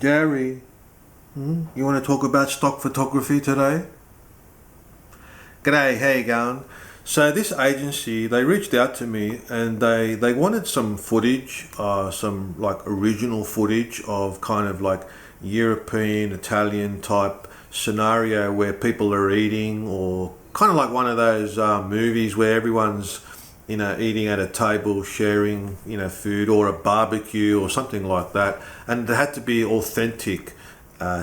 Gary, you want to talk about stock photography today? G'day, how you going? So this agency, they reached out to me and they wanted some footage, some like original footage of kind of like European, Italian type scenario where people are eating, or kind of like one of those movies where everyone's eating at a table, sharing, food, or a barbecue or something like that. And it had to be authentic.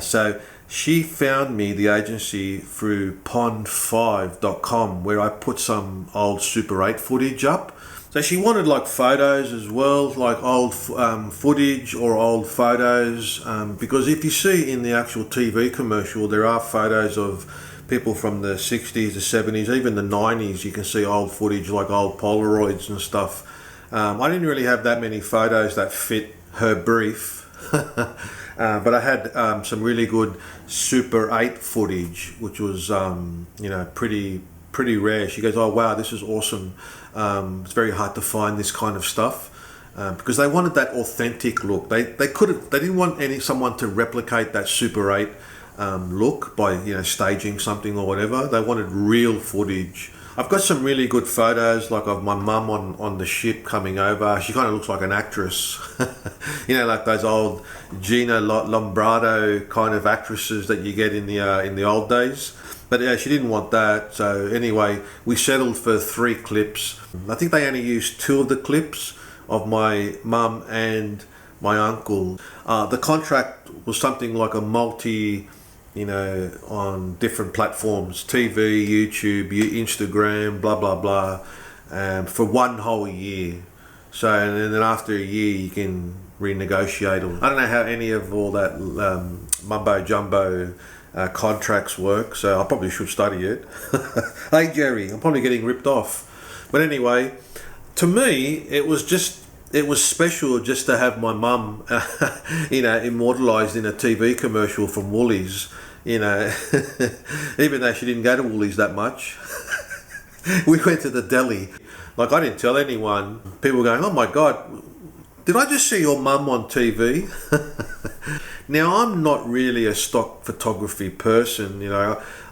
So she found me, the agency, through pond5.com, where I put some old Super 8 footage up. So she wanted like photos as well, like old footage or old photos, because if you see in the actual TV commercial, there are photos of people from the 60s, the 70s, even the 90s. You can see old footage like old Polaroids and stuff. I didn't really have that many photos that fit her brief, but I had some really good Super 8 footage, which was pretty rare. She goes, "Oh wow, this is awesome. It's very hard to find this kind of stuff." Because they wanted that authentic look. They didn't want someone to replicate that Super 8 look by staging something or whatever. They wanted real footage. I've got some really good photos, like of my mum on the ship coming over. She kind of looks like an actress, like those old Gina Lombardo kind of actresses that you get in the old days. But yeah, she didn't want that. So anyway, we settled for 3 clips. I think they only used 2 of the clips of my mum and my uncle. The contract was something like a multi, on different platforms, TV, YouTube, Instagram, blah, blah, blah, for 1 whole year. So, and then after a year, you can renegotiate. I don't know how any of all that mumbo jumbo contracts work, so I probably should study it. Hey, Jerry, I'm probably getting ripped off. But anyway, to me, it was special just to have my mum, immortalised in a TV commercial from Woolies, even though she didn't go to Woolies that much. We went to the deli. Like, I didn't tell anyone. People were going, "Oh my God, did I just see your mum on TV?" Now, I'm not really a stock photography person,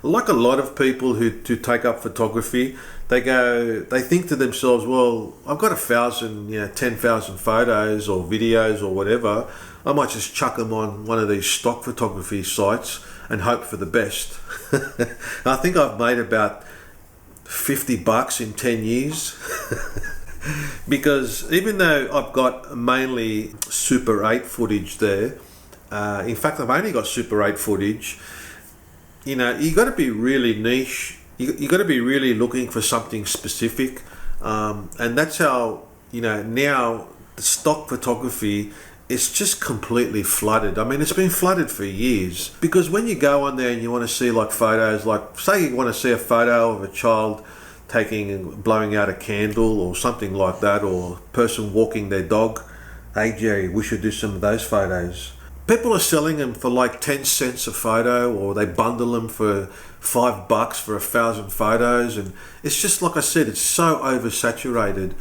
like a lot of people who take up photography. They think to themselves, well, I've got 1,000, 10,000 photos or videos or whatever. I might just chuck them on one of these stock photography sites and hope for the best. I think I've made about $50 in 10 years. Because even though I've got mainly Super 8 footage there, in fact, I've only got Super 8 footage. You got to be really niche. You got to be really looking for something specific, and that's how now the stock photography is just completely flooded. I mean, it's been flooded for years, because when you go on there and you want to see like photos, like say you want to see a photo of a child taking and blowing out a candle or something like that, or a person walking their dog. Hey Jerry, we should do some of those photos. People are selling them for like 10 cents a photo, or they bundle them for $5 for 1,000 photos. And it's just, like I said, it's so oversaturated.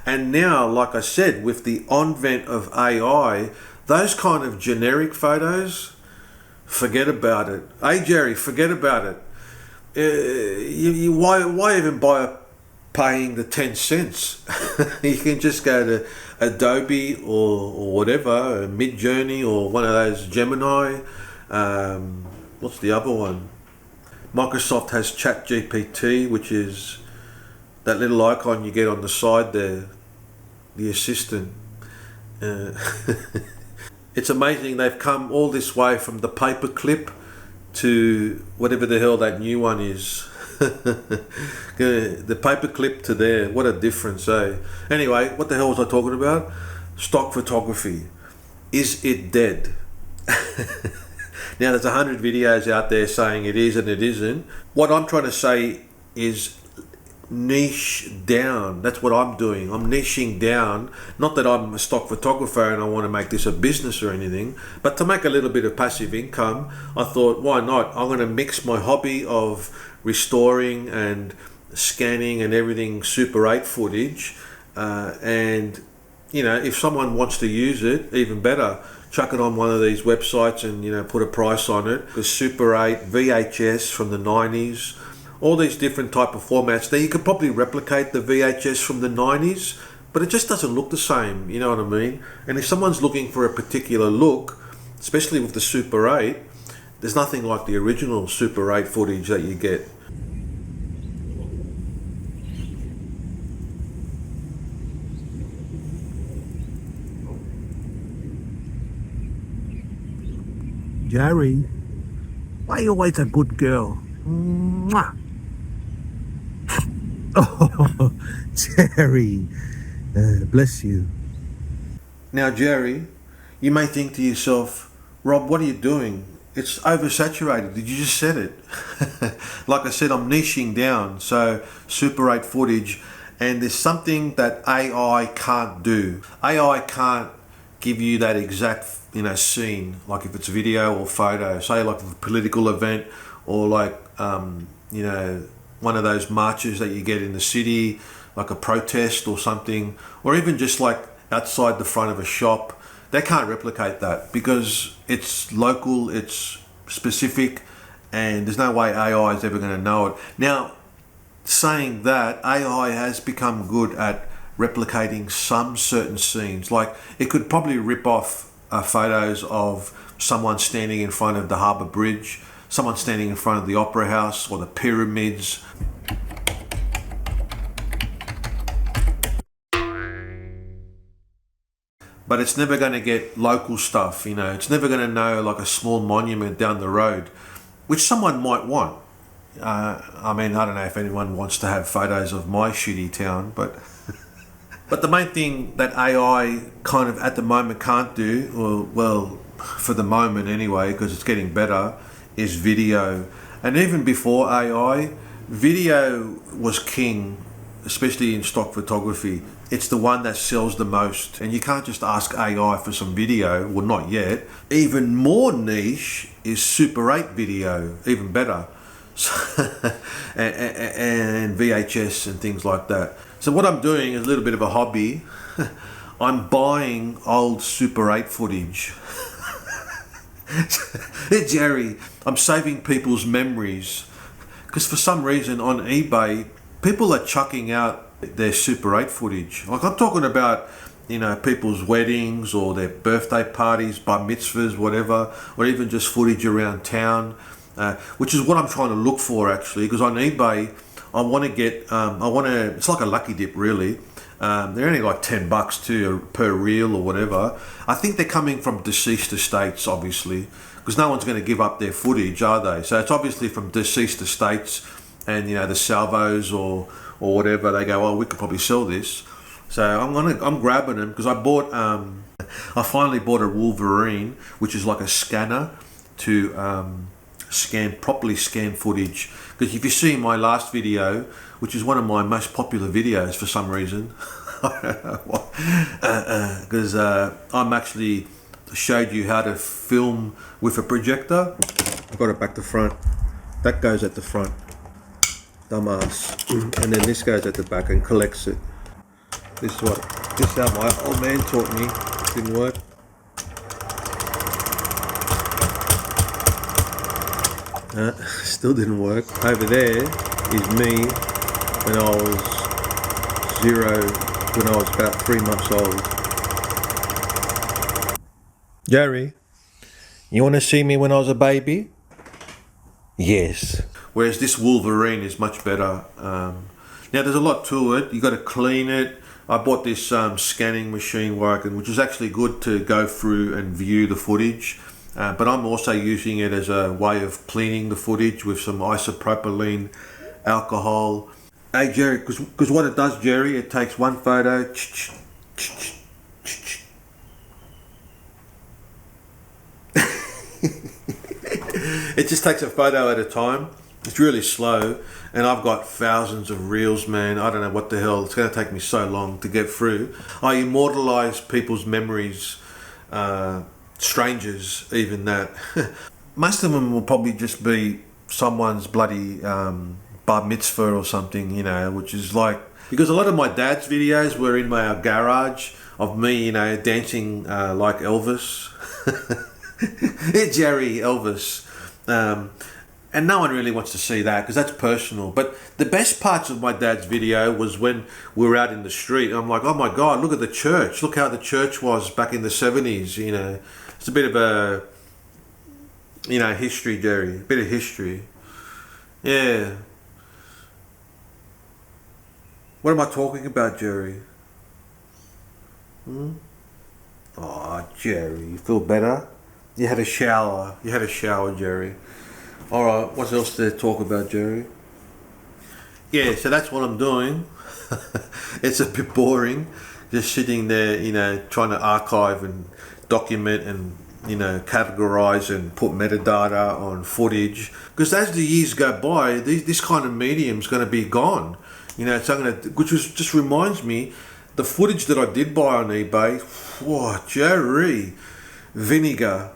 And now, like I said, with the advent of AI, those kind of generic photos, forget about it. Hey Jerry, forget about it. Why even buy paying the 10 cents? You can just go to Adobe or whatever, Mid-Journey, or one of those Gemini. What's the other one? Microsoft has ChatGPT, which is that little icon you get on the side there, the assistant. It's amazing they've come all this way from the paperclip to whatever the hell that new one is. The paperclip to there, what a difference, eh? Anyway, what the hell was I talking about? Stock photography. Is it dead? Now, there's 100 videos out there saying it is and it isn't. What I'm trying to say is niche down. That's what I'm doing. I'm niching down. Not that I'm a stock photographer and I want to make this a business or anything, but to make a little bit of passive income, I thought, why not? I'm going to mix my hobby of restoring and scanning and everything Super 8 footage and you know, if someone wants to use it, even better, chuck it on one of these websites and, you know, put a price on it. The Super 8, VHS from the 90s, all these different type of formats. Now you could probably replicate the VHS from the 90s, but it just doesn't look the same, you know what I mean? And if someone's looking for a particular look, especially with the Super 8, there's nothing like the original Super 8 footage that you get. Jerry, why you always a good girl? Mwah. Oh, Jerry, bless you. Now, Jerry, you may think to yourself, Rob, what are you doing? It's oversaturated. Did you just said it? Like I said, I'm niching down. So Super 8 footage, and there's something that AI can't do. AI can't give you that exact, you know, scene. Like if it's video or photo, say like a political event, or like you know, one of those marches that you get in the city, like a protest or something, or even just like outside the front of a shop. They can't replicate that because it's local, it's specific, and there's no way AI is ever going to know it. Now, saying that, AI has become good at replicating some certain scenes. Like it could probably rip off photos of someone standing in front of the Harbour Bridge, someone standing in front of the Opera House or the pyramids. But it's never going to get local stuff, you know. It's never going to know like a small monument down the road, which someone might want. I mean, I don't know if anyone wants to have photos of my shitty town, but but the main thing that AI kind of at the moment can't do, or well, for the moment anyway, because it's getting better, is video. And even before AI, video was king, especially in stock photography. It's the one that sells the most, and you can't just ask AI for some video. Well, not yet. Even more niche is Super 8 video, even better, and VHS and things like that. So what I'm doing is a little bit of a hobby. I'm buying old Super 8 footage. Hey Jerry, I'm saving people's memories, because for some reason on eBay people are chucking out their Super 8 footage. Like I'm talking about, you know, people's weddings or their birthday parties, bar mitzvahs, whatever, or even just footage around town, which is what I'm trying to look for actually, because on eBay I want to get, it's like a lucky dip really. They're only like $10 too per reel or whatever. I think they're coming from deceased estates, obviously, because no one's going to give up their footage, are they? So it's obviously from deceased estates, and you know the salvos or whatever. They go, well, we could probably sell this. So I'm grabbing them because I finally bought a Wolverine, which is like a scanner to properly scan footage. Because if you see my last video, which is one of my most popular videos for some reason, I don't know why, because I'm actually showed you how to film with a projector. I've got it back to front. That goes at the front, dumbass, and then this goes at the back and collects it. This is how my old man taught me. Didn't work. Still didn't work. Over there is me when I was when I was about 3 months old. Jerry, you want to see me when I was a baby? Yes. Whereas this Wolverine is much better. Now there's a lot to it. You got to clean it. I bought this scanning machine which is actually good to go through and view the footage. But I'm also using it as a way of cleaning the footage with some isopropylene alcohol. Hey Jerry, because what it does, Jerry, it takes one photo. It just takes a photo at a time. It's really slow, and I've got thousands of reels, man. I don't know what the hell. It's going to take me so long to get through. I immortalize people's memories, strangers, even that. Most of them will probably just be someone's bloody bar mitzvah or something, you know, which is like, because a lot of my dad's videos were in our garage. of me, dancing like Elvis. Hey, Jerry, Elvis. And no one really wants to see that because that's personal. But the best parts of my dad's video was when we were out in the street. And I'm like, oh my God, look at the church. Look how the church was back in the 70s, It's a bit of a, history, Jerry. A bit of history. Yeah. What am I talking about, Jerry? Oh, Jerry, you feel better? You had a shower. Jerry. Alright, what else to talk about, Jerry? Yeah, so that's what I'm doing. It's a bit boring. Just sitting there, trying to archive and document and, categorize and put metadata on footage. Because as the years go by, this kind of medium's going to be gone. Which just reminds me, the footage that I did buy on eBay, whoa, Jerry, vinegar.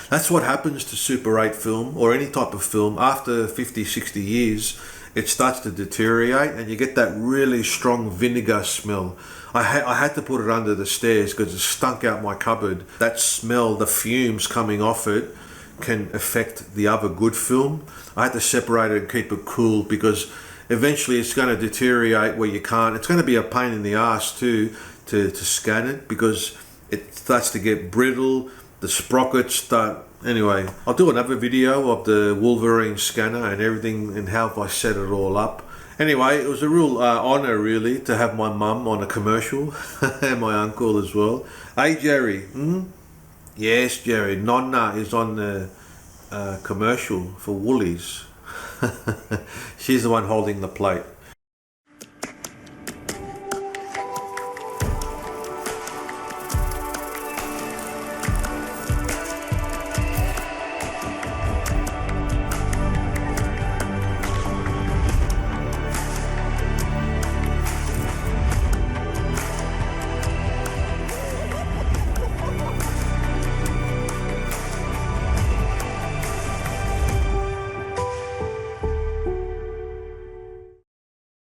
That's what happens to Super 8 film or any type of film. After 50, 60 years, it starts to deteriorate and you get that really strong vinegar smell. I had to put it under the stairs because it stunk out my cupboard. That smell, the fumes coming off it, can affect the other good film. I had to separate it and keep it cool because eventually it's going to deteriorate where you can't. It's going to be a pain in the ass too to scan it because it starts to get brittle. The sprockets start. Anyway, I'll do another video of the Wolverine scanner and everything and how I set it all up. Anyway, it was a real honour really to have my mum on a commercial and my uncle as well. Hey Jerry, Yes Jerry, Nonna is on the commercial for Woolies. She's the one holding the plate.